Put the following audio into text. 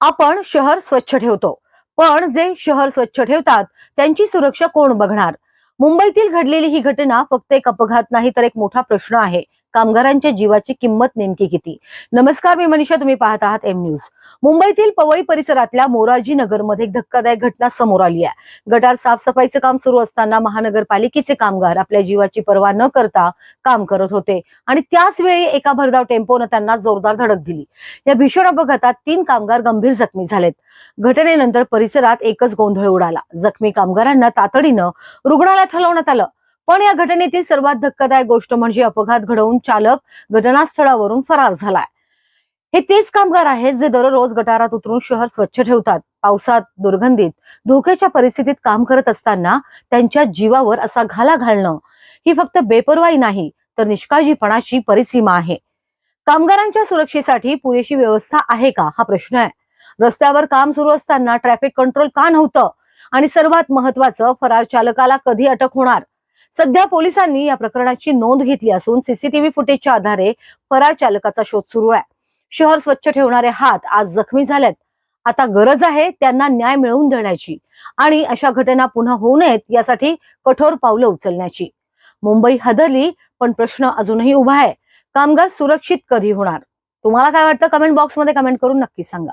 आपण शहर स्वच्छ ठेवतो, पण जे शहर स्वच्छ ठेवतात त्यांची सुरक्षा कोण बघणार? मुंबईतील घडलेली ही घटना फक्त एक अपघात नाही, तर एक मोठा प्रश्न आहे. कामगारांच्या जीवाची किंमत नेमकी किती? नमस्कार, मी मनीषा, तुम्ही पाहत आहात एम न्यूज. मुंबईतील पवई परिसरातल्या मोरारजी नगर मध्ये एक धक्कादायक घटना समोर आली आहे. गटार साफसफाईचे काम सुरू असताना महानगरपालिकेचे कामगार आपल्या जीवाची पर्वा न करता काम करत होते आणि त्याच वेळी एका भरधाव टेम्पोने त्यांना जोरदार धडक दिली. या भीषण अपघातात 3 कामगार गंभीर जखमी झालेत. घटनेनंतर परिसरात एकच गोंधळ उडाला. जखमी कामगारांना तातडीनं रुग्णालयात हलवण्यात आलं. पण या घटनेतील सर्वात धक्कादायक गोष्ट म्हणजे अपघात घडवून चालक घटनास्थळावरून फरार झालाय. हे तेच कामगार आहेत जे दररोज गटारात उतरून शहर स्वच्छ ठेवतात. पावसात, दुर्गंधीत, धोक्याच्या परिस्थितीत काम करत असताना त्यांच्या जीवावर असा घाला घालणं ही फक्त बेपर्वाई नाही, तर निष्काळजीपणाची परिसीमा आहे. कामगारांच्या सुरक्षेसाठी पुरेशी व्यवस्था आहे का, हा प्रश्न आहे. रस्त्यावर काम सुरू असताना ट्रॅफिक कंट्रोल का नव्हतं? आणि सर्वात महत्वाचं, फरार चालकाला कधी अटक होणार? सध्या पोलिसांनी या प्रकरणाची नोंद घेतली असून सीसीटीव्ही फुटेजच्या आधारे फरार चालकाचा शोध सुरू आहे. शहर स्वच्छ ठेवणारे हात आज जखमी झालेत. आता गरज आहे त्यांना न्याय मिळवून देण्याची आणि अशा घटना पुन्हा होऊ नयेत यासाठी कठोर पावलं उचलण्याची. मुंबई हादरली, पण प्रश्न अजूनही उभा आहे. कामगार सुरक्षित कधी होणार? तुम्हाला काय वाटतं? कमेंट बॉक्समध्ये कमेंट करून नक्की सांगा.